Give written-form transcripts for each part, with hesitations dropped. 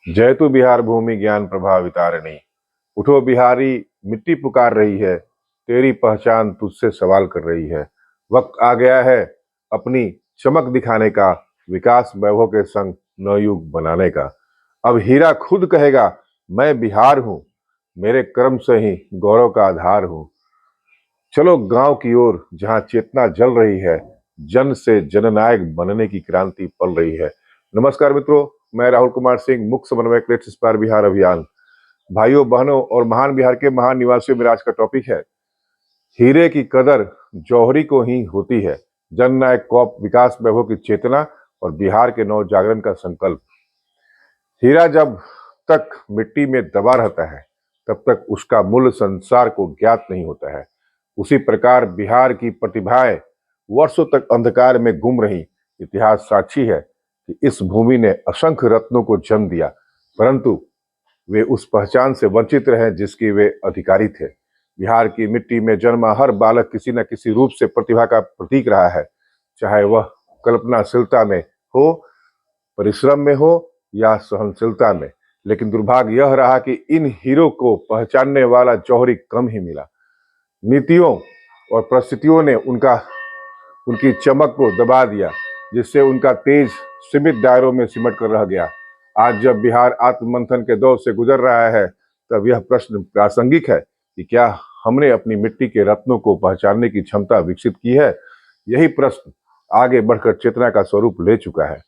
जयतु बिहार भूमि ज्ञान प्रभावितारिणी। उठो बिहारी, मिट्टी पुकार रही है, तेरी पहचान तुझसे सवाल कर रही है। वक्त आ गया है अपनी चमक दिखाने का, विकास वैभव के संग नवयुग बनाने का। अब हीरा खुद कहेगा, मैं बिहार हूं, मेरे कर्म से ही गौरव का आधार हूं। चलो गांव की ओर, जहां चेतना जल रही है, जन से जननायक बनने की क्रांति पल रही है। नमस्कार मित्रों, मैं राहुल कुमार सिंह, मुख्य समन्वयक लेट्स इंस्पायर बिहार अभियान। भाइयों बहनों और महान बिहार के महान निवासियों, मेरा आज का टॉपिक है हीरे की कदर जौहरी को ही होती है। जननायक कॉप, विकास वैभव की चेतना और बिहार के नव जागरण का संकल्प। हीरा जब तक मिट्टी में दबा रहता है, तब तक उसका मूल्य संसार को ज्ञात नहीं होता है। उसी प्रकार बिहार की प्रतिभाएं वर्षों तक अंधकार में गुम रही। इतिहास साक्षी है कि इस भूमि ने असंख्य रत्नों को जन्म दिया, परंतु वे उस पहचान से वंचित रहे जिसकी वे अधिकारी थे। बिहार की मिट्टी में जन्मा हर बालक किसी न किसी रूप से प्रतिभा का प्रतीक रहा है, चाहे वह कल्पनाशीलता में हो, परिश्रम में हो या सहनशीलता में। लेकिन दुर्भाग्य यह रहा कि इन हीरो को पहचानने वाला जौहरी कम ही मिला। नीतियों और परिस्थितियों ने उनकी चमक को दबा दिया, जिससे उनका तेज सीमित दायरों में सिमट कर रह गया। आज जब बिहार आत्ममंथन के दौर से गुजर रहा है, तब यह प्रश्न प्रासंगिक है कि क्या हमने अपनी मिट्टी के रत्नों को पहचानने की क्षमता विकसित की है। यही प्रश्न आगे बढ़कर चेतना का स्वरूप ले चुका है।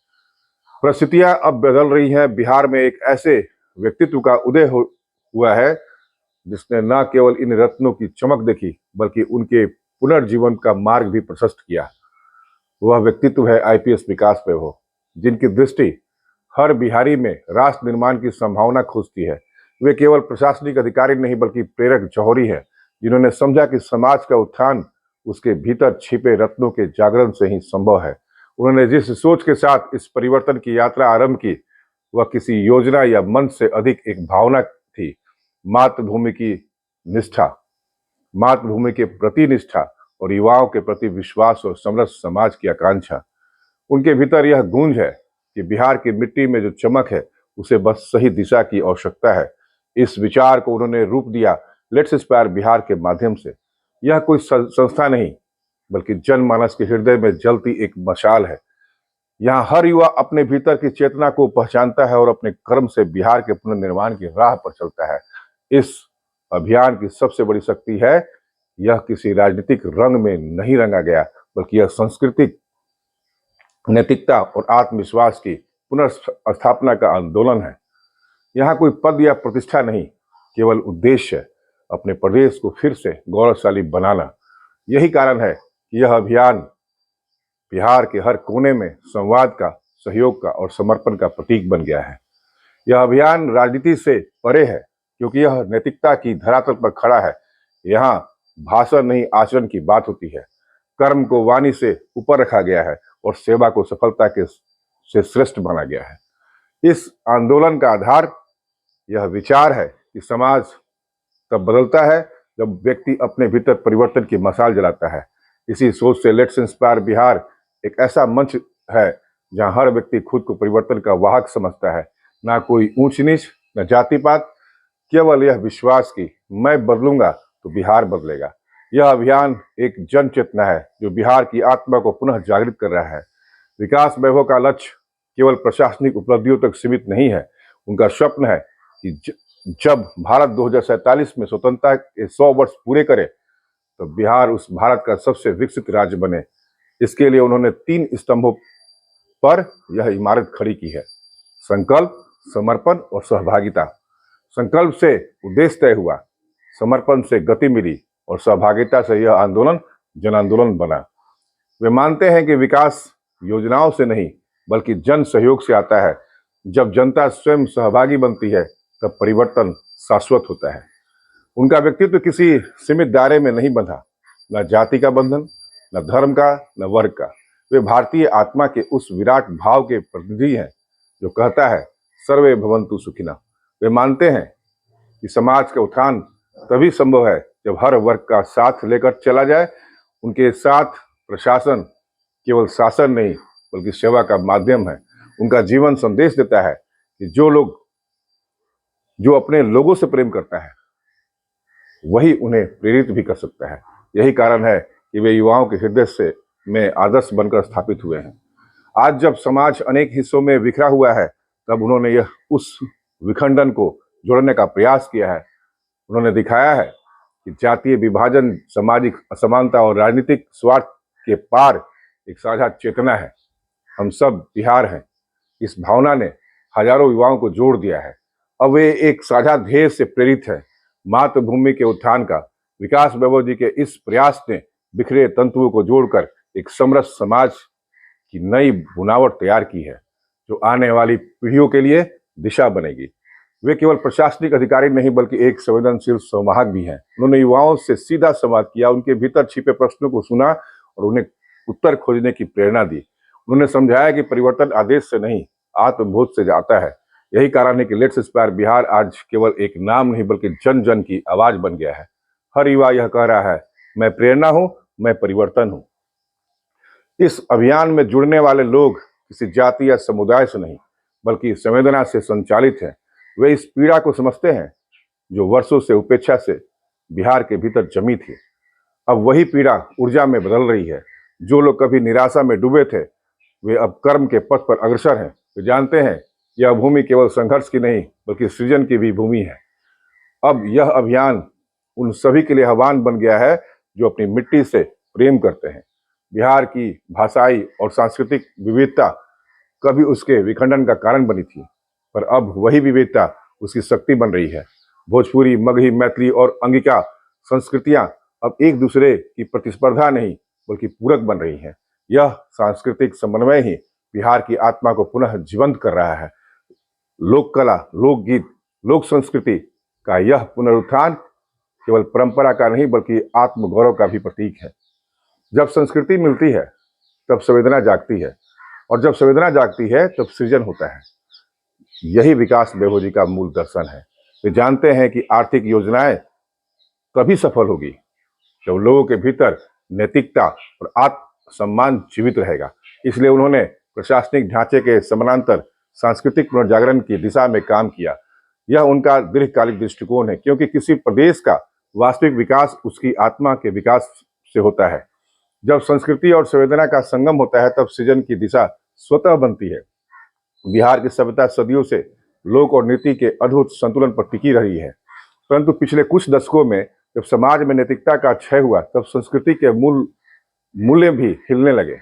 परिस्थितियां अब बदल रही हैं। बिहार में एक ऐसे व्यक्तित्व का उदय हुआ है जिसने न केवल इन रत्नों की चमक देखी, बल्कि उनके पुनर्जीवन का मार्ग भी प्रशस्त किया। वह व्यक्तित्व है आईपीएस विकास वैभव, जिनकी दृष्टि हर बिहारी में राष्ट्र निर्माण की संभावना खोजती है। वे केवल प्रशासनिक अधिकारी नहीं, बल्कि प्रेरक जौहरी हैं, जिन्होंने समझा कि समाज का उत्थान उसके भीतर छिपे रत्नों के जागरण से ही संभव है। उन्होंने जिस सोच के साथ इस परिवर्तन की यात्रा आरंभ की, वह किसी योजना या मंच से अधिक एक भावना थी। मातृभूमि की निष्ठा, मातृभूमि के प्रति निष्ठा और युवाओं के प्रति विश्वास और समरस समाज की आकांक्षा। उनके भीतर यह गूंज है कि बिहार की मिट्टी में जो चमक है, उसे बस सही दिशा की आवश्यकता है। इस विचार को उन्होंने रूप दिया लेट्स इंस्पायर बिहार के माध्यम से। यह कोई संस्था नहीं, बल्कि जनमानस के हृदय में जलती एक मशाल है। यहाँ हर युवा अपने भीतर की चेतना को पहचानता है और अपने कर्म से बिहार के पुनर्निर्माण की राह पर चलता है। इस अभियान की सबसे बड़ी शक्ति है, यह किसी राजनीतिक रंग में नहीं रंगा गया, बल्कि यह सांस्कृतिक नैतिकता और आत्मविश्वास की पुनर्स्थापना का आंदोलन है। यहाँ कोई पद या प्रतिष्ठा नहीं, केवल उद्देश्य है अपने प्रदेश को फिर से गौरवशाली बनाना। यही कारण है कि यह अभियान बिहार के हर कोने में संवाद का, सहयोग का और समर्पण का प्रतीक बन गया है। यह अभियान राजनीति से परे है, क्योंकि यह नैतिकता की धरातल पर खड़ा है। यहाँ भाषण नहीं, आचरण की बात होती है। कर्म को वाणी से ऊपर रखा गया है और सेवा को सफलता के से श्रेष्ठ माना गया है। इस आंदोलन का आधार यह विचार है कि समाज तब बदलता है जब व्यक्ति अपने भीतर परिवर्तन की मशाल जलाता है। इसी सोच से लेट्स इंस्पायर बिहार एक ऐसा मंच है जहां हर व्यक्ति खुद को परिवर्तन का वाहक समझता है। ना कोई ऊंच नीच, न जाति पात, केवल यह विश्वास कि मैं बदलूंगा तो बिहार बदलेगा। यह अभियान एक जन चेतना है जो बिहार की आत्मा को पुनः जागृत कर रहा है। विकास वैभव का लक्ष्य केवल प्रशासनिक उपलब्धियों तक सीमित नहीं है। उनका स्वप्न है कि जब भारत 2047 में स्वतंत्रता के 100 वर्ष पूरे करे, तो बिहार उस भारत का सबसे विकसित राज्य बने। इसके लिए उन्होंने 3 स्तंभों पर यह इमारत खड़ी की है: संकल्प, समर्पण और सहभागिता। संकल्प से उद्देश्य तय हुआ, समर्पण से गति मिली और सहभागिता से यह आंदोलन जन आंदोलन बना। वे मानते हैं कि विकास योजनाओं से नहीं, बल्कि जन सहयोग से आता है। जब जनता स्वयं सहभागी बनती है, तब परिवर्तन शाश्वत होता है। उनका व्यक्तित्व किसी सीमित दायरे में नहीं बंधा, न जाति का बंधन, न धर्म का, न वर्ग का। वे भारतीय आत्मा के उस विराट भाव के प्रतिनिधि हैं जो कहता है सर्वे भवन्तु सुखिनः। वे मानते हैं कि समाज का उत्थान तभी संभव है जब हर वर्ग का साथ लेकर चला जाए। उनके साथ प्रशासन केवल शासन नहीं, बल्कि सेवा का माध्यम है। उनका जीवन संदेश देता है कि जो लोग जो अपने लोगों से प्रेम करता है वही उन्हें प्रेरित भी कर सकता है। यही कारण है कि वे युवाओं के हृदय से में आदर्श बनकर स्थापित हुए हैं। आज जब समाज अनेक हिस्सों में बिखरा हुआ है, तब उन्होंने यह उस विखंडन को जोड़ने का प्रयास किया है। उन्होंने दिखाया है कि जातीय विभाजन, सामाजिक असमानता और राजनीतिक स्वार्थ के पार एक साझा चेतना है। हम सब बिहार हैं। इस भावना ने हजारों युवाओं को जोड़ दिया है। अब वे एक साझा ध्येय से प्रेरित है, मातृभूमि के उत्थान का। विकास वैभव जी के इस प्रयास ने बिखरे तंतुओं को जोड़कर एक समरस समाज की नई बुनावट तैयार की है, जो आने वाली पीढ़ियों के लिए दिशा बनेगी। वे केवल प्रशासनिक अधिकारी नहीं बल्कि एक संवेदनशील संवाहक भी हैं। उन्होंने युवाओं से सीधा संवाद किया, उनके भीतर छिपे प्रश्नों को सुना और उन्हें उत्तर खोजने की प्रेरणा दी। उन्होंने समझाया कि परिवर्तन आदेश से नहीं, आत्मबोध से आता है। यही कारण है कि लेट्स इंस्पायर बिहार आज केवल एक नाम नहीं बल्कि जन जन की आवाज बन गया है। हर युवा यह कह रहा है, मैं प्रेरणा हूं, मैं परिवर्तन हूं। इस अभियान में जुड़ने वाले लोग किसी जाति या समुदाय से नहीं बल्कि संवेदना से संचालित हैं। वे इस पीड़ा को समझते हैं जो वर्षों से उपेक्षा से बिहार के भीतर जमी थी। अब वही पीड़ा ऊर्जा में बदल रही है। जो लोग कभी निराशा में डूबे थे, वे अब कर्म के पथ पर अग्रसर हैं। वे जानते हैं यह भूमि केवल संघर्ष की नहीं बल्कि सृजन की भी भूमि है। अब यह अभियान उन सभी के लिए आह्वान बन गया है जो अपनी मिट्टी से प्रेम करते हैं। बिहार की भाषाई और सांस्कृतिक विविधता कभी उसके विखंडन का कारण बनी थी, पर अब वही विविधता उसकी शक्ति बन रही है। भोजपुरी, मगही, मैथिली और अंगिका संस्कृतियां अब एक दूसरे की प्रतिस्पर्धा नहीं बल्कि पूरक बन रही हैं। यह सांस्कृतिक समन्वय ही बिहार की आत्मा को पुनः जीवंत कर रहा है। लोक कला, लोकगीत, लोक संस्कृति का यह पुनरुत्थान केवल परंपरा का नहीं बल्कि आत्मगौरव का भी प्रतीक है। जब संस्कृति मिलती है तब संवेदना जागती है, और जब संवेदना जागती है तब सृजन होता है। यही विकास वैभव जी का मूल दर्शन है। वे जानते हैं कि आर्थिक योजनाएं तभी सफल होगी जब लोगों के भीतर नैतिकता और आत्मसम्मान जीवित रहेगा। इसलिए उन्होंने प्रशासनिक ढांचे के समानांतर सांस्कृतिक पुनर्जागरण की दिशा में काम किया। यह उनका दीर्घकालिक दृष्टिकोण है, क्योंकि किसी प्रदेश का वास्तविक विकास उसकी आत्मा के विकास से होता है। जब संस्कृति और संवेदना का संगम होता है तब सृजन की दिशा स्वतः बनती है। बिहार की सभ्यता सदियों से लोक और नीति के अद्भुत संतुलन पर टिकी रही है, परंतु पिछले कुछ दशकों में जब समाज में नैतिकता का क्षय हुआ तब संस्कृति के मूल्य भी हिलने लगे।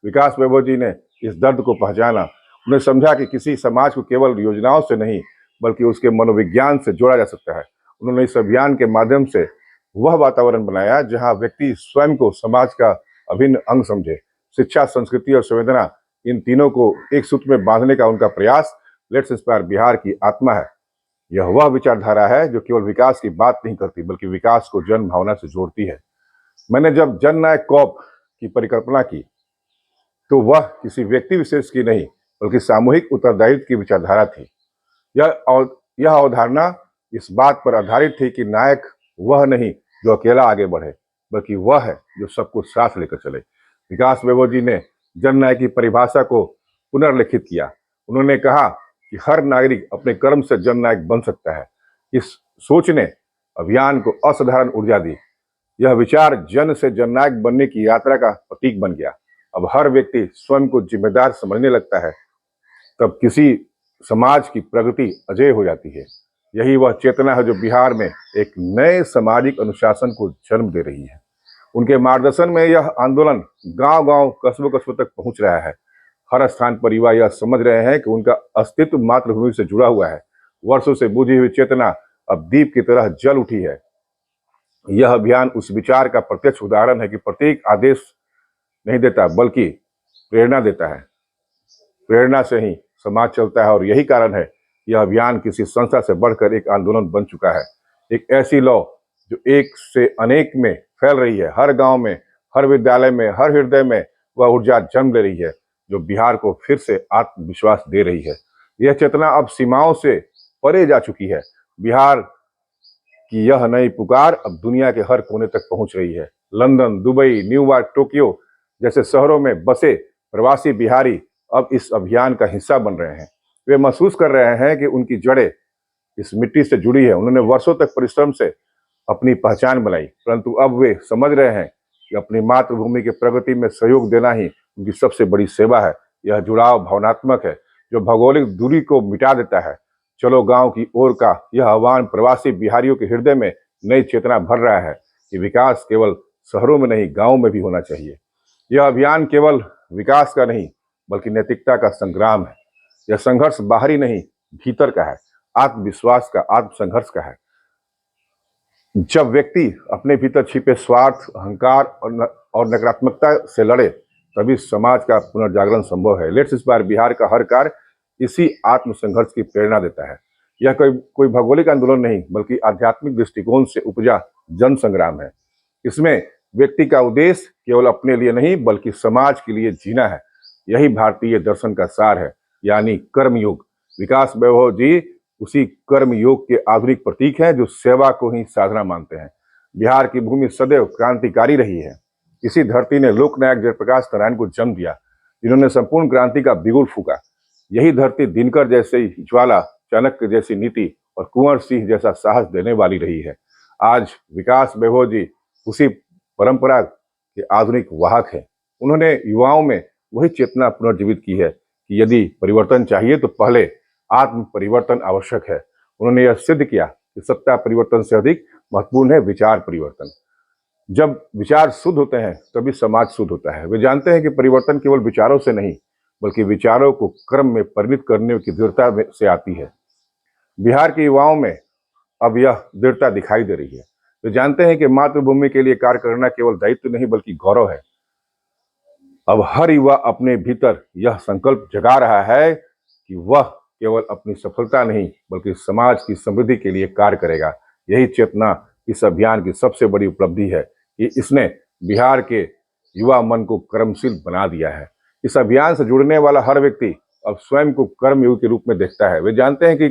विकास वैभव जी ने इस दर्द को पहचाना। उन्हें समझा कि किसी समाज को केवल योजनाओं से नहीं बल्कि उसके मनोविज्ञान से जोड़ा जा सकता है। उन्होंने इस अभियान के माध्यम से वह वातावरण बनाया जहां व्यक्ति स्वयं को समाज का अभिन्न अंग समझे। शिक्षा, संस्कृति और संवेदना, इन तीनों को एक सूत्र में बांधने का उनका प्रयास लेट्स इंस्पायर बिहार की आत्मा है। यह वह विचारधारा है जो केवल विकास की बात नहीं करती बल्कि विकास को जन भावना से जोड़ती है। मैंने जब जननायक कॉप की परिकल्पना की तो वह किसी व्यक्ति विशेष की नहीं बल्कि सामूहिक उत्तरदायित्व की विचारधारा थी। यह अवधारणा इस बात पर आधारित थी कि नायक वह नहीं जो अकेला आगे बढ़े बल्कि वह है जो सबको साथ लेकर चले। विकास वैभव जी ने जननायक की परिभाषा को पुनर्लिखित किया। उन्होंने कहा कि हर नागरिक अपने कर्म से जननायक बन सकता है। इस सोच ने अभियान को असाधारण ऊर्जा दी। यह विचार जन से जननायक बनने की यात्रा का प्रतीक बन गया। अब हर व्यक्ति स्वयं को जिम्मेदार समझने लगता है, तब किसी समाज की प्रगति अजेय हो जाती है। यही वह चेतना है जो बिहार में एक नए सामाजिक अनुशासन को जन्म दे रही है। उनके मार्गदर्शन में यह आंदोलन गांव-गांव, कस्बों-कस्बों तक पहुंच रहा है। हर स्थान पर युवा यह समझ रहे हैं कि उनका अस्तित्व मातृभूमि से जुड़ा हुआ है। वर्षों से बुझी हुई चेतना अब दीप की तरह जल उठी है। यह अभियान उस विचार का प्रत्यक्ष उदाहरण है कि प्रत्येक आदेश नहीं देता बल्कि प्रेरणा देता है। प्रेरणा से ही समाज चलता है, और यही कारण है यह अभियान किसी संस्था से बढ़कर एक आंदोलन बन चुका है। एक ऐसी लौ जो एक से अनेक में फैल रही है। हर गांव में, हर विद्यालय में, हर हृदय में वह ऊर्जा जन्म ले रही है जो बिहार को फिर से आत्मविश्वास दे रही है। यह चेतना अब सीमाओं से परे जा चुकी है। बिहार की यह नई पुकार अब दुनिया के हर कोने तक पहुंच रही है। लंदन, दुबई, न्यूयॉर्क, टोक्यो जैसे शहरों में बसे प्रवासी बिहारी अब इस अभियान का हिस्सा बन रहे हैं। वे महसूस कर रहे हैं कि उनकी जड़ें इस मिट्टी से जुड़ी है। उन्होंने वर्षों तक परिश्रम से अपनी पहचान बनाई, परंतु अब वे समझ रहे हैं कि अपनी मातृभूमि की प्रगति में सहयोग देना ही उनकी सबसे बड़ी सेवा है। यह जुड़ाव भावनात्मक है जो भौगोलिक दूरी को मिटा देता है। चलो गांव की ओर का यह आह्वान प्रवासी बिहारियों के हृदय में नई चेतना भर रहा है कि विकास केवल शहरों में नहीं, गांव में भी होना चाहिए। यह अभियान केवल विकास का नहीं बल्कि नैतिकता का संग्राम है। यह संघर्ष बाहरी नहीं, भीतर का है, आत्मविश्वास का, आत्मसंघर्ष का है। जब व्यक्ति अपने भीतर छिपे स्वार्थ, अहंकार और नकारात्मकता से लड़े तभी समाज का पुनर्जागरण संभव है। लेट्स इस बार बिहार का हर कार्य इसी आत्मसंघर्ष की प्रेरणा देता है। यह कोई भौगोलिक आंदोलन नहीं बल्कि आध्यात्मिक दृष्टिकोण से उपजा जन संग्राम है। इसमें व्यक्ति का उद्देश्य केवल अपने लिए नहीं बल्कि समाज के लिए जीना है। यही भारतीय दर्शन का सार है, यानी कर्मयोग। विकास वैभव जी उसी कर्म योग के आधुनिक प्रतीक हैं जो सेवा को ही साधना मानते हैं। बिहार की भूमि सदैव क्रांतिकारी रही है। इसी धरती ने लोकनायक जयप्रकाश नारायण को जन्म दिया, जिन्होंने संपूर्ण क्रांति का बिगुल फूका। यही धरती दिनकर जैसे ज्वाला, चाणक्य जैसी नीति और कुंवर सिंह जैसा साहस देने वाली रही है। आज विकास वैभव जी उसी परंपरा के आधुनिक वाहक हैं। उन्होंने युवाओं में वही चेतना पुनर्जीवित की है कि यदि परिवर्तन चाहिए तो पहले आत्म परिवर्तन आवश्यक है। उन्होंने यह सिद्ध किया कि सत्ता परिवर्तन से अधिक महत्वपूर्ण है विचार परिवर्तन। जब विचार शुद्ध होते हैं तभी समाज शुद्ध होता है। वे जानते हैं कि परिवर्तन केवल विचारों से नहीं बल्कि विचारों को कर्म में परिणत करने की दृढ़ता से आती है। बिहार के युवाओं में अब यह दृढ़ता दिखाई दे रही है। वे जानते हैं कि मातृभूमि के लिए कार्य करना केवल दायित्व नहीं बल्कि गौरव है। अब हर युवा अपने भीतर यह संकल्प जगा रहा है कि वह केवल अपनी सफलता नहीं बल्कि समाज की समृद्धि के लिए कार्य करेगा। यही चेतना इस अभियान की सबसे बड़ी उपलब्धि है कि इसने बिहार के युवा मन को कर्मशील बना दिया है। इस अभियान से जुड़ने वाला हर व्यक्ति अब स्वयं को कर्मयोग के रूप में देखता है। वे जानते हैं कि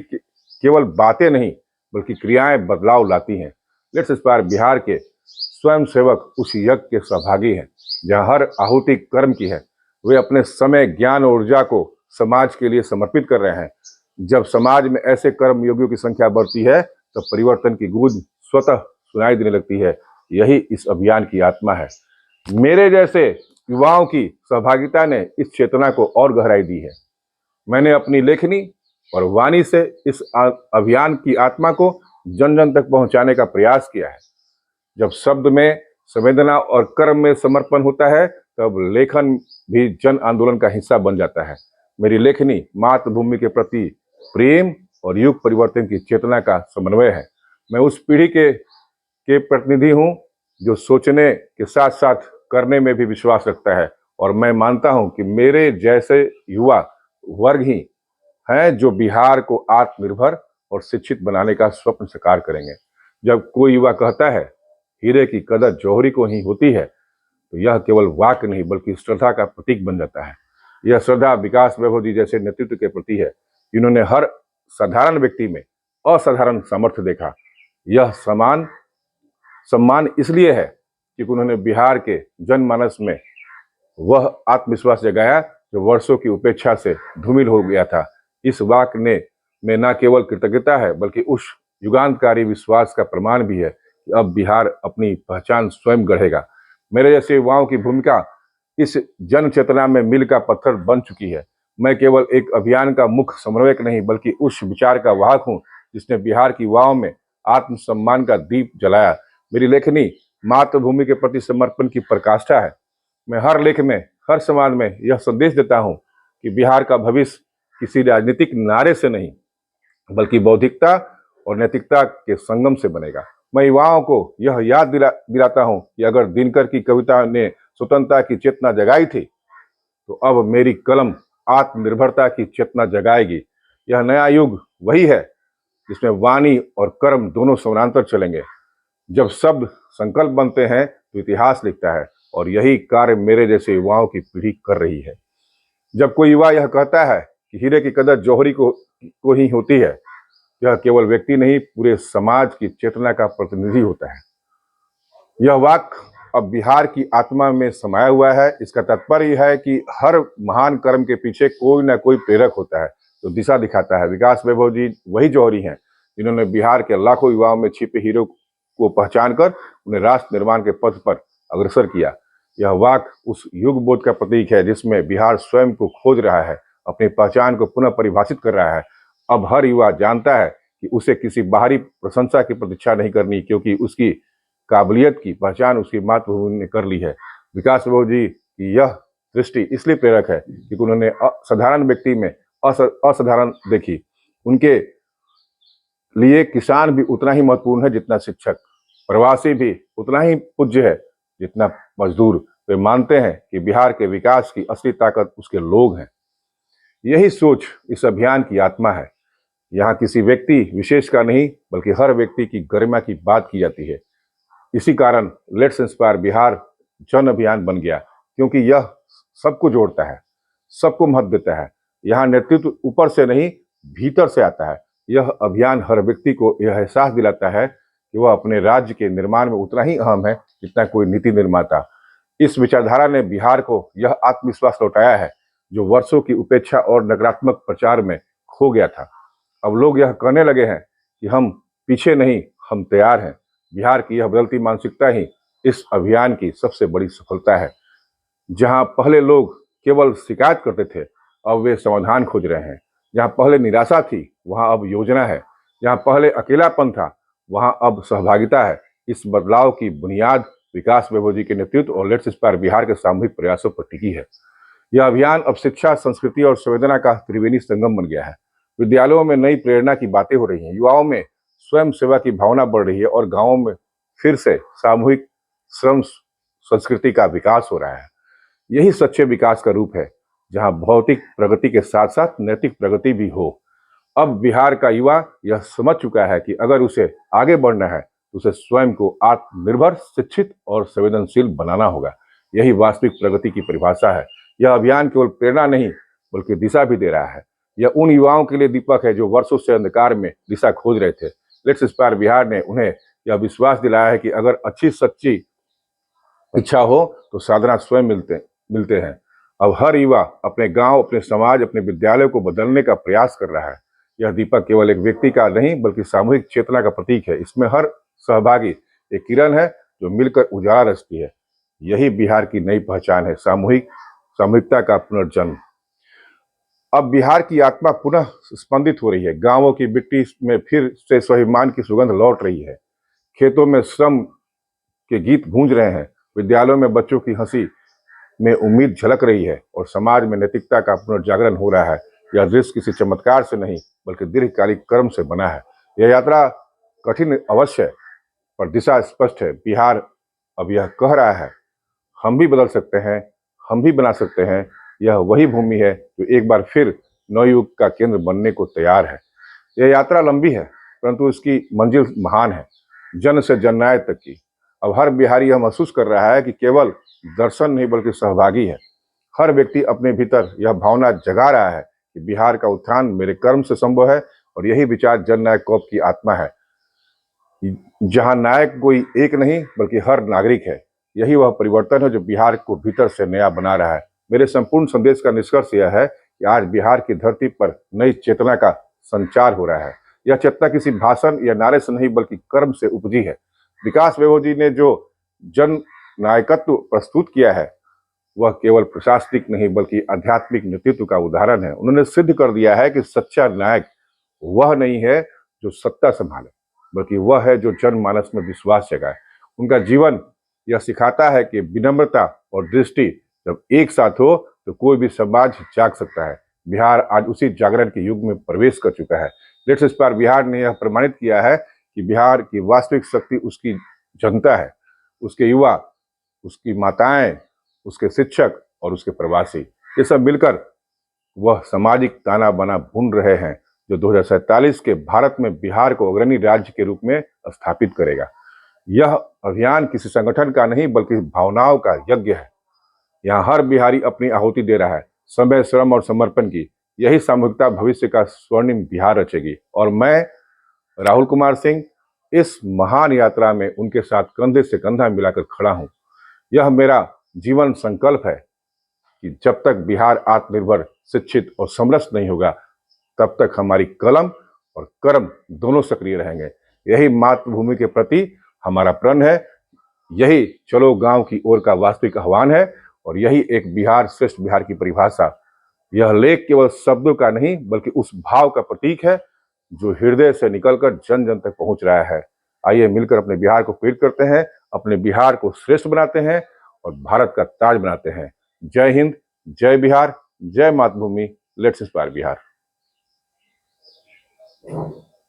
केवल बातें नहीं बल्कि क्रियाएं बदलाव लाती हैं। लेट्स इंस्पायर बिहार के स्वयं सेवक उस यज्ञ के सहभागी हैं जहाँ हर आहुति कर्म की है। वे अपने समय, ज्ञान और ऊर्जा को समाज के लिए समर्पित कर रहे हैं। जब समाज में ऐसे कर्मयोगियों की संख्या बढ़ती है तो परिवर्तन की गूंज स्वतः सुनाई देने लगती है। यही इस अभियान की आत्मा है। मेरे जैसे युवाओं की सहभागिता ने इस चेतना को और गहराई दी है। मैंने अपनी लेखनी और वाणी से इस अभियान की आत्मा को जन जन तक पहुंचाने का प्रयास किया है। जब शब्द में संवेदना और कर्म में समर्पण होता है तब लेखन भी जन आंदोलन का हिस्सा बन जाता है। मेरी लेखनी मातृभूमि के प्रति प्रेम और युग परिवर्तन की चेतना का समन्वय है। मैं उस पीढ़ी के प्रतिनिधि हूँ जो सोचने के साथ साथ करने में भी विश्वास रखता है, और मैं मानता हूँ कि मेरे जैसे युवा वर्ग ही हैं जो बिहार को आत्मनिर्भर और शिक्षित बनाने का स्वप्न साकार करेंगे। जब कोई युवा कहता है हीरे की कदर जौहरी को ही होती है तो यह केवल वाक्य नहीं बल्कि श्रद्धा का प्रतीक बन जाता है। यह श्रद्धा विकास वैभव जी जैसे नेतृत्व के प्रति है, जिन्होंने हर साधारण व्यक्ति में असाधारण सामर्थ्य देखा। यह सम्मान इसलिए है क्योंकि उन्होंने बिहार के जनमानस में वह आत्मविश्वास जगाया जो वर्षों की उपेक्षा से धूमिल हो गया था। इस वाक्य में न केवल कृतज्ञता है बल्कि उस युगांतकारी विश्वास का प्रमाण भी है कि अब बिहार अपनी पहचान स्वयं गढ़ेगा। मेरे जैसे युवाओं की भूमिका इस जन चेतना में मील का पत्थर बन चुकी है। मैं केवल एक अभियान का मुख्य समन्वयक नहीं बल्कि उस विचार का वाहक हूँ जिसने बिहार की युवाओं में आत्मसम्मान का दीप जलाया। मेरी लेखनी मातृभूमि के प्रति समर्पण की प्रकाष्ठा है। मैं हर लेख में, हर समाज में यह संदेश देता हूँ कि बिहार का भविष्य किसी राजनीतिक नारे से नहीं बल्कि बौद्धिकता और नैतिकता के संगम से बनेगा। मैं युवाओं को यह याद दिलाता हूँ कि अगर दिनकर की कविता ने स्वतंत्रता की चेतना जगाई थी तो अब मेरी कलम आत्मनिर्भरता की चेतना जगाएगी। यह नया युग वही है जिसमें वाणी और कर्म दोनों समानांतर चलेंगे। जब शब्द संकल्प बनते हैं तो इतिहास लिखता है, और यही कार्य मेरे जैसे युवाओं की पीढ़ी कर रही है। जब कोई युवा यह कहता है कि हीरे की कदर जौहरी को ही होती है, यह केवल व्यक्ति नहीं पूरे समाज की चेतना का प्रतिनिधि होता है। यह वाक्य अब बिहार की आत्मा में समाया हुआ है। इसका तात्पर्य है कि हर महान कर्म के पीछे कोई ना कोई प्रेरक होता है जो दिशा दिखाता है। विकास वैभव जी वही जौहरी हैं जिन्होंने बिहार के लाखों युवाओं में छिपे हीरो को पहचान कर उन्हें राष्ट्र निर्माण के पथ पर अग्रसर किया। यह वाक उस युग बोध का प्रतीक है जिसमें बिहार स्वयं को खोज रहा है, अपनी पहचान को पुनः परिभाषित कर रहा है। अब हर युवा जानता है कि उसे किसी बाहरी प्रशंसा की प्रतीक्षा नहीं करनी, क्योंकि उसकी काबिलियत की पहचान उसकी मातृभूमि ने कर ली है। विकास प्रभु जी की यह दृष्टि इसलिए प्रेरक है क्योंकि उन्होंने साधारण व्यक्ति में असाधारण देखी। उनके लिए किसान भी उतना ही महत्वपूर्ण है जितना शिक्षक, प्रवासी भी उतना ही पूज्य है जितना मजदूर। वे मानते हैं कि बिहार के विकास की असली ताकत उसके लोग हैं। यही सोच इस अभियान की आत्मा है। यहाँ किसी व्यक्ति विशेष का नहीं बल्कि हर व्यक्ति की गरिमा की बात की जाती है। इसी कारण लेट्स इंस्पायर बिहार जन अभियान बन गया, क्योंकि यह सबको जोड़ता है, सबको महत्व देता है। यहाँ नेतृत्व ऊपर से नहीं भीतर से आता है। यह अभियान हर व्यक्ति को यह एहसास दिलाता है कि वह अपने राज्य के निर्माण में उतना ही अहम है जितना कोई नीति निर्माता। इस विचारधारा ने बिहार को यह आत्मविश्वास लौटाया है जो वर्षों की उपेक्षा और नकारात्मक प्रचार में खो गया था। अब लोग यह कहने लगे हैं कि हम पीछे नहीं, हम तैयार हैं। बिहार की यह बदलती मानसिकता ही इस अभियान की सबसे बड़ी सफलता है। जहां पहले लोग केवल शिकायत करते थे, अब वे समाधान खोज रहे हैं। जहां पहले निराशा थी, वहां अब योजना है। जहां पहले अकेलापन था, वहां अब सहभागिता है। इस बदलाव की बुनियाद विकास वैभव जी के नेतृत्व और लेट्स इंस्पायर बिहार के सामूहिक प्रयासों पर टिकी है। यह अभियान अब शिक्षा, संस्कृति और संवेदना का त्रिवेणी संगम बन गया है। विद्यालयों में नई प्रेरणा की बातें हो रही हैं, युवाओं में स्वयं सेवा की भावना बढ़ रही है और गांवों में फिर से सामूहिक श्रम संस्कृति का विकास हो रहा है। यही सच्चे विकास का रूप है, जहां भौतिक प्रगति के साथ साथ नैतिक प्रगति भी हो। अब बिहार का युवा यह समझ चुका है कि अगर उसे आगे बढ़ना है तो उसे स्वयं को आत्मनिर्भर, शिक्षित और संवेदनशील बनाना होगा। यही वास्तविक प्रगति की परिभाषा है। यह अभियान केवल प्रेरणा नहीं बल्कि दिशा भी दे रहा है। यह उन युवाओं के लिए दीपक है जो वर्षों से अंधकार में दिशा खोज रहे थे। लेट्स इंस्पायर बिहार ने उन्हें यह विश्वास दिलाया है कि अगर अच्छी सच्ची इच्छा हो तो साधना स्वयं मिलते हैं। अब हर युवा अपने गांव, अपने समाज, अपने विद्यालय को बदलने का प्रयास कर रहा है। यह दीपक केवल एक व्यक्ति का नहीं बल्कि सामूहिक चेतना का प्रतीक है। इसमें हर सहभागी एक किरण है जो मिलकर उजाला रचती है। यही बिहार की नई पहचान है, सामूहिकता का पुनर्जन्म। अब बिहार की आत्मा पुनः स्पंदित हो रही है। गांवों की मिट्टी में फिर से स्वाभिमान की सुगंध लौट रही है। खेतों में श्रम के गीत गूंज रहे हैं। विद्यालयों में बच्चों की हंसी में उम्मीद झलक रही है और समाज में नैतिकता का पुनर्जागरण हो रहा है। यह दृश्य किसी चमत्कार से नहीं बल्कि दीर्घकालिक कर्म से बना है। यह यात्रा कठिन अवश्य है पर दिशा स्पष्ट है। बिहार अब यह कह रहा है, हम भी बदल सकते हैं, हम भी बना सकते हैं। यह वही भूमि है जो एक बार फिर नवयुग का केंद्र बनने को तैयार है। यह यात्रा लंबी है परंतु इसकी मंजिल महान है, जन से जननायक तक की। अब हर बिहारी यह महसूस कर रहा है कि केवल दर्शन नहीं बल्कि सहभागी है। हर व्यक्ति अपने भीतर यह भावना जगा रहा है कि बिहार का उत्थान मेरे कर्म से संभव है और यही विचार जननायक कौप की आत्मा है, जहां नायक कोई एक नहीं बल्कि हर नागरिक है। यही वह परिवर्तन है जो बिहार को भीतर से नया बना रहा है। मेरे संपूर्ण संदेश का निष्कर्ष यह है कि आज बिहार की धरती पर नई चेतना का संचार हो रहा है। यह चेतना किसी भाषण या नारे से नहीं बल्कि कर्म से उपजी है। विकास वैभव जी ने जो जन नायकत्व प्रस्तुत किया है वह केवल प्रशासनिक नहीं बल्कि आध्यात्मिक नेतृत्व का उदाहरण है। उन्होंने सिद्ध कर दिया है कि सच्चा नायक वह नहीं है जो सत्ता संभाले बल्कि वह है जो जनमानस में विश्वास जगाए। उनका जीवन यह सिखाता है कि विनम्रता और दृष्टि जब एक साथ हो तो कोई भी समाज जाग सकता है। बिहार आज उसी जागरण के युग में प्रवेश कर चुका है। लेट्स इंस्पायर बिहार ने यह प्रमाणित किया है कि बिहार की वास्तविक शक्ति उसकी जनता है, उसके युवा, उसकी माताएं, उसके शिक्षक और उसके प्रवासी। ये सब मिलकर वह सामाजिक ताना बाना बुन रहे हैं जो 2047 के भारत में बिहार को अग्रणी राज्य के रूप में स्थापित करेगा। यह अभियान किसी संगठन का नहीं बल्कि भावनाओं का यज्ञ है। यहाँ हर बिहारी अपनी आहुति दे रहा है, समय, श्रम और समर्पण की। यही सामूहिकता भविष्य का स्वर्णिम बिहार रचेगी और मैं राहुल कुमार सिंह इस महान यात्रा में उनके साथ कंधे से कंधा मिलाकर खड़ा हूं। यह मेरा जीवन संकल्प है कि जब तक बिहार आत्मनिर्भर, शिक्षित और समरस नहीं होगा तब तक हमारी कलम और कर्म दोनों सक्रिय रहेंगे। यही मातृभूमि के प्रति हमारा प्रण है, यही चलो गांव की ओर का वास्तविक आह्वान है और यही एक बिहार श्रेष्ठ बिहार की परिभाषा। यह लेख केवल शब्दों का नहीं बल्कि उस भाव का प्रतीक है जो हृदय से निकलकर जन जन तक पहुंच रहा है। आइए मिलकर अपने बिहार को प्रेरित करते हैं, अपने बिहार को श्रेष्ठ बनाते हैं और भारत का ताज बनाते हैं। जय हिंद, जय बिहार, जय मातृभूमि, लेट्स इंस्पायर बिहार।